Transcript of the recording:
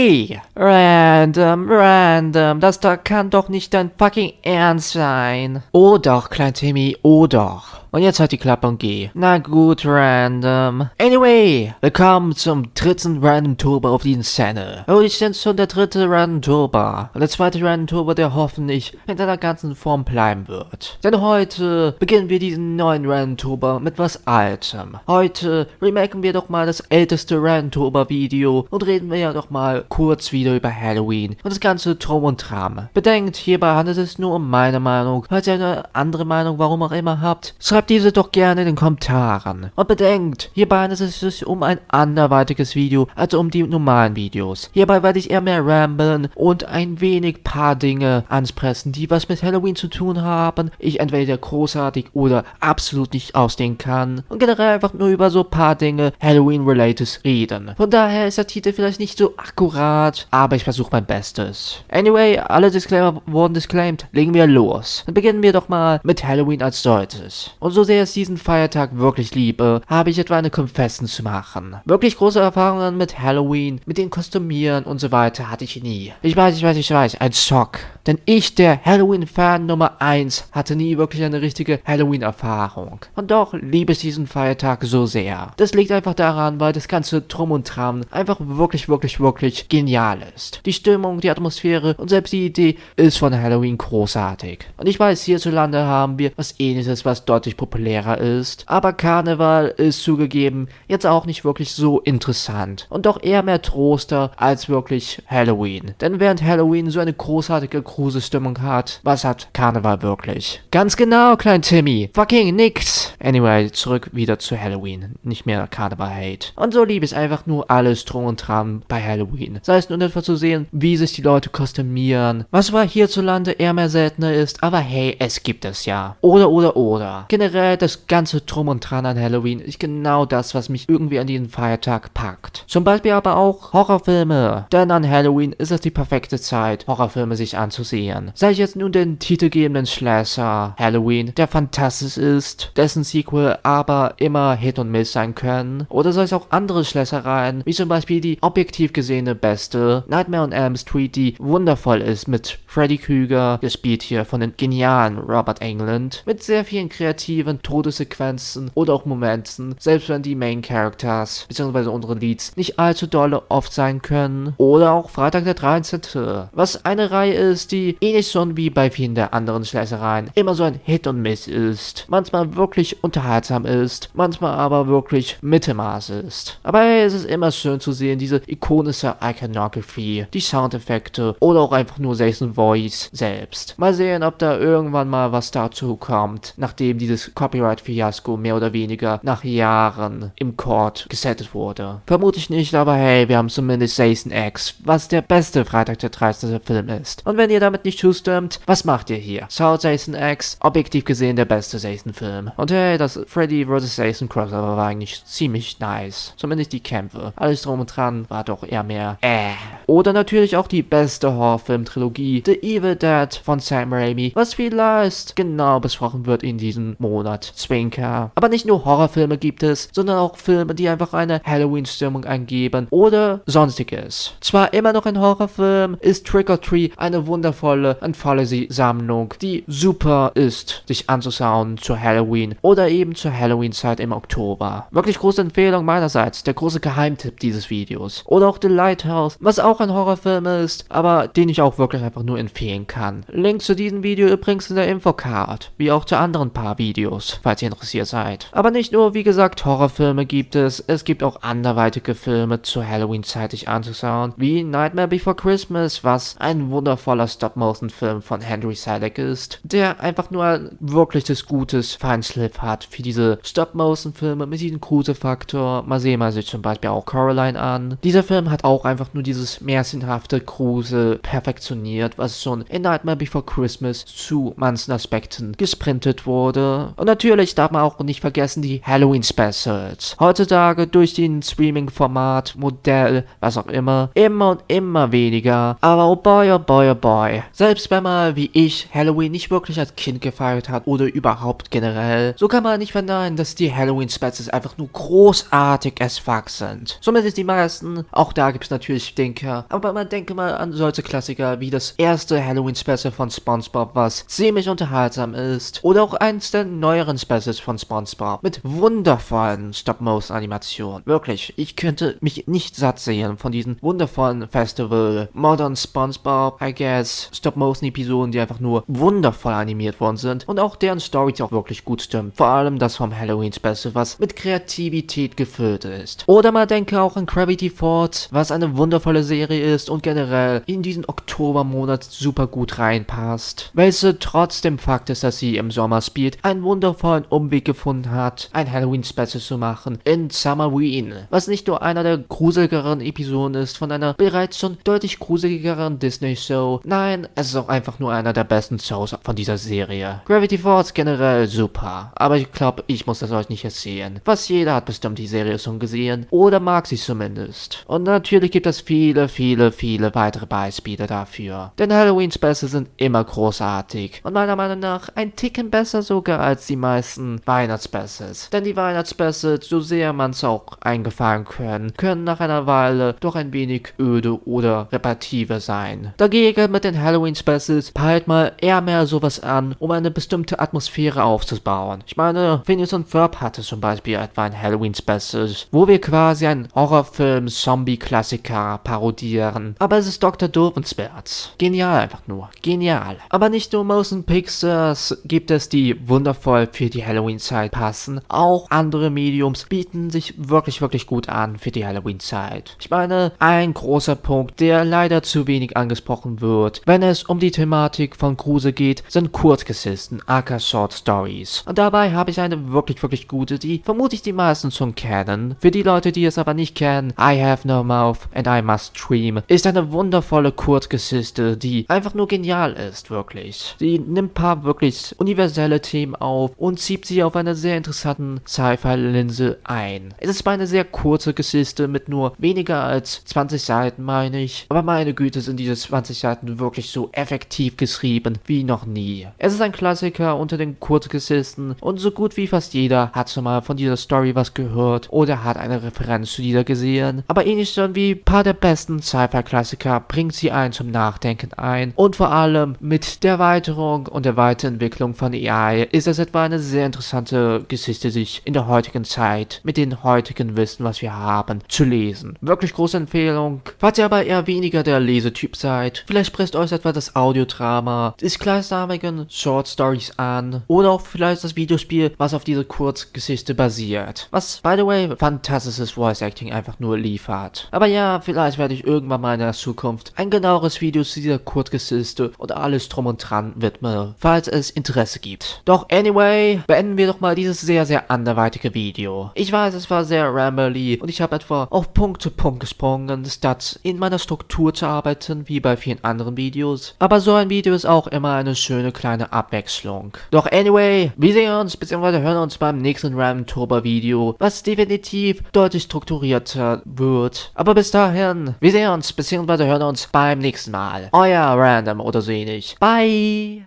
Wie? Random, das da kann doch nicht dein fucking Ernst sein. Oh doch, Klein Timmy, oh doch. Und jetzt halt die Klappe und geh. Na gut, Random. Anyway, willkommen zum dritten Random Turbo auf diesem Channel. Oh, ich bin schon der dritte Random Turbo. Und der zweite Random Turbo, der hoffentlich in der ganzen Form bleiben wird. Denn heute beginnen wir diesen neuen Random Turbo mit was Altem. Heute remaken wir doch mal das älteste Random Turbo Video und reden wir ja doch mal kurz wieder über Halloween und das ganze Drum und Dram. Bedenkt, hierbei handelt es nur um meine Meinung. Falls ihr eine andere Meinung, warum auch immer habt, schreibt diese doch gerne in den Kommentaren. Und bedenkt, hierbei handelt es sich um ein anderweitiges Video, also um die normalen Videos. Hierbei werde ich eher mehr ramblen und ein wenig paar Dinge ansprechen, die was mit Halloween zu tun haben, ich entweder großartig oder absolut nicht ausstehen kann und generell einfach nur über so paar Dinge Halloween-related reden. Von daher ist der Titel vielleicht nicht so akkurat, aber ich versuche mein Bestes. Anyway, alle Disclaimer wurden disclaimed, legen wir los. Dann beginnen wir doch mal mit Halloween als solches. Und so sehr ich diesen Feiertag wirklich liebe, habe ich etwa eine Confession zu machen. Wirklich große Erfahrungen mit Halloween, mit den Kostümieren und so weiter hatte ich nie. Ich weiß, ein Schock. Denn ich, der Halloween-Fan Nummer 1, hatte nie wirklich eine richtige Halloween-Erfahrung. Und doch liebe ich diesen Feiertag so sehr. Das liegt einfach daran, weil das ganze Drum und Dran einfach wirklich genial ist. Die Stimmung, die Atmosphäre und selbst die Idee ist von Halloween großartig. Und ich weiß, hierzulande haben wir was Ähnliches, was deutlich populärer ist. Aber Karneval ist zugegeben jetzt auch nicht wirklich so interessant. Und doch eher mehr Troster als wirklich Halloween. Denn während Halloween so eine großartige Gruselstimmung hat, was hat Karneval wirklich? Ganz genau, Klein Timmy. Fucking nix. Anyway, zurück wieder zu Halloween. Nicht mehr Karneval-Hate. Und so liebe ich einfach nur alles drum und dran bei Halloween. Sei es nun etwa zu sehen, wie sich die Leute kostümieren. Was zwar hierzulande eher mehr seltener ist, aber hey, es gibt es ja. Oder. Generell das ganze Drum und Dran an Halloween ist genau das, was mich irgendwie an diesen Feiertag packt. Zum Beispiel aber auch Horrorfilme. Denn an Halloween ist es die perfekte Zeit, Horrorfilme sich anzusehen. Sei es jetzt nun den titelgebenden Slasher Halloween, der fantastisch ist, dessen Sequel aber immer Hit und Miss sein können. Oder sei es auch andere Slashereien, wie zum Beispiel die objektiv gesehene beste Nightmare on Elm Street, die wundervoll ist mit Freddy Krueger, gespielt hier von den genialen Robert Englund, mit sehr vielen kreativen Todessequenzen oder auch Momenten, selbst wenn die Main Characters bzw. unsere Leads nicht allzu dolle oft sein können. Oder auch Freitag der 13., was eine Reihe ist, die ähnlich schon wie bei vielen der anderen Schleißereien immer so ein Hit und Miss ist. Manchmal wirklich unterhaltsam ist, manchmal aber wirklich Mittelmaß ist. Aber hey, es ist immer schön zu sehen, diese ikonische Iconography, die Soundeffekte oder auch einfach nur Jason Voice selbst. Mal sehen, ob da irgendwann mal was dazu kommt, nachdem dieses Copyright-Fiasko mehr oder weniger nach Jahren im Court gesettet wurde. Vermutlich nicht, aber hey, wir haben zumindest Jason X, was der beste Freitag der 13. Film ist. Und wenn ihr damit nicht zustimmt, was macht ihr hier? Schaut Jason X, objektiv gesehen der beste Jason-Film. Und hey, das Freddy vs. Jason Crossover war eigentlich ziemlich nice. Zumindest die Kämpfe. Alles drum und dran war doch eher mehr Oder natürlich auch die beste Horrorfilm-Trilogie, The Evil Dead von Sam Raimi, was vielleicht genau besprochen wird in diesem Monat. Zwinker. Aber nicht nur Horrorfilme gibt es, sondern auch Filme, die einfach eine Halloween-Stimmung angeben oder sonstiges. Zwar immer noch ein Horrorfilm, ist Trick or Treat eine wundervolle Anthology-Sammlung, die super ist, sich anzuschauen zu Halloween oder eben zur Halloween-Zeit im Oktober. Wirklich große Empfehlung meinerseits, der große Geheimtipp dieses Videos. Oder auch The Lighthouse, was auch ein Horrorfilm ist, aber den ich auch wirklich einfach nur empfehlen kann. Link zu diesem Video übrigens in der Infocard, wie auch zu anderen paar Videos, falls ihr interessiert seid. Aber nicht nur, wie gesagt, Horrorfilme gibt es gibt auch anderweitige Filme zur Halloween-Zeit sich anzuschauen, wie Nightmare Before Christmas, was ein wundervoller Stop-Motion-Film von Henry Selick ist, der einfach nur ein wirkliches gutes Feinschliff hat für diese Stop-Motion-Filme mit diesem Grusel-Faktor. Mal sehen wir sich zum Beispiel auch Coraline an. Dieser Film hat auch einfach nur dieses märchenhafte Grusel perfektioniert, was schon in Nightmare Before Christmas zu manchen Aspekten gesprintet wurde. Und natürlich darf man auch nicht vergessen die Halloween-Specials. Heutzutage durch den Streaming-Format, Modell, was auch immer und immer weniger. Aber oh boy. Selbst wenn man, wie ich, Halloween nicht wirklich als Kind gefeiert hat oder überhaupt generell, so kann man nicht verneinen, dass die Halloween-Specials einfach nur großartig as fuck sind. Zumindest die meisten. Auch da gibt es natürlich Dinge, Klassiker. Aber man denke mal an solche Klassiker wie das erste Halloween-Special von SpongeBob, was ziemlich unterhaltsam ist. Oder auch eins der neueren Specials von SpongeBob mit wundervollen Stop-Motion-Animationen. Wirklich, ich könnte mich nicht satt sehen von diesen wundervollen Festival, Modern SpongeBob, I guess, Stop-Motion-Episoden, die einfach nur wundervoll animiert worden sind und auch deren Story auch wirklich gut stimmt. Vor allem das vom Halloween-Special, was mit Kreativität gefüllt ist. Oder man denke auch an Gravity Falls, was eine wundervolle Serie ist und generell in diesen Oktobermonat super gut reinpasst. Welche trotz dem Fakt ist, dass sie im Sommer spielt, einen wundervollen Umweg gefunden hat, ein Halloween-Special zu machen in Summerween, was nicht nur einer der gruseligeren Episoden ist von einer bereits schon deutlich gruseligeren Disney-Show, nein, es ist auch einfach nur einer der besten Shows von dieser Serie. Gravity Falls generell super, aber ich glaube, ich muss das euch nicht erzählen. Fast jeder hat bestimmt die Serie schon gesehen oder mag sie zumindest. Und natürlich gibt es viele weitere Beispiele dafür. Denn Halloween-Specials sind immer großartig und meiner Meinung nach ein Ticken besser sogar als die meisten Weihnachtsspecials. Denn die Weihnachtsspecials, so sehr man es auch eingefallen können nach einer Weile doch ein wenig öde oder repetitive sein. Dagegen mit den Halloween-Specials peilt mal eher mehr sowas an, um eine bestimmte Atmosphäre aufzubauen. Ich meine, Phineas und Ferb hatte zum Beispiel etwa ein Halloween-Special, wo wir quasi einen Horrorfilm-Zombie-Klassiker parodieren. Aber es ist Dr. Doofenshmirtz. Genial einfach nur. Genial. Aber nicht nur Motion Pictures gibt es, die wundervoll für die Halloween-Zeit passen. Auch andere Mediums bieten sich wirklich gut an für die Halloween-Zeit. Ich meine, ein großer Punkt, der leider zu wenig angesprochen wird, wenn es um die Thematik von Grusel geht, sind Kurzgeschichten, aka Short Stories. Und dabei habe ich eine wirklich gute, die vermutlich die meisten schon kennen. Für die Leute, die es aber nicht kennen, I Have No Mouth and I Must Dream ist eine wundervolle Kurzgeschichte, die einfach nur genial ist, wirklich. Sie nimmt paar wirklich universelle Themen auf und zieht sie auf einer sehr interessanten Sci-Fi-Linse ein. Es ist eine sehr kurze Geschichte mit nur weniger als 20 Seiten, meine ich. Aber meine Güte, sind diese 20 Seiten wirklich so effektiv geschrieben wie noch nie. Es ist ein Klassiker unter den Kurzgeschichten und so gut wie fast jeder hat schon mal von dieser Story was gehört oder hat eine Referenz zu dieser gesehen. Aber ähnlich schon wie ein paar der besten Sci-Fi-Klassiker bringt sie einen zum Nachdenken ein und vor allem mit der Erweiterung und der Weiterentwicklung von AI ist es etwa eine sehr interessante Geschichte, sich in der heutigen Zeit mit dem heutigen Wissen, was wir haben, zu lesen. Wirklich große Empfehlung. Falls ihr aber eher weniger der Lesetyp seid, vielleicht spricht euch etwa das Audiodrama des gleichnamigen Short Stories an oder auch vielleicht das Videospiel, was auf diese Kurzgeschichte basiert. Was, by the way, fantastisches Voice Acting einfach nur liefert. Aber ja, vielleicht werde ich irgendwann mal in der Zukunft ein genaueres Video zu dieser Kurzgeschichte und alles drum und dran widmen, falls es Interesse gibt. Doch anyway, beenden wir doch mal dieses sehr anderweitige Video. Ich weiß, es war sehr rambly und ich habe etwa auf Punkt zu Punkt gesprungen, statt in meiner Struktur zu arbeiten, wie bei vielen anderen Videos. Aber so ein Video ist auch immer eine schöne kleine Abwechslung. Doch anyway, wir sehen uns bzw. hören uns beim nächsten Random Tober Video, was definitiv deutlich strukturierter wird. Aber bis dahin, wir sehen uns bzw. hören uns beim nächsten Mal. Euer Random oder so ähnlich. Bye!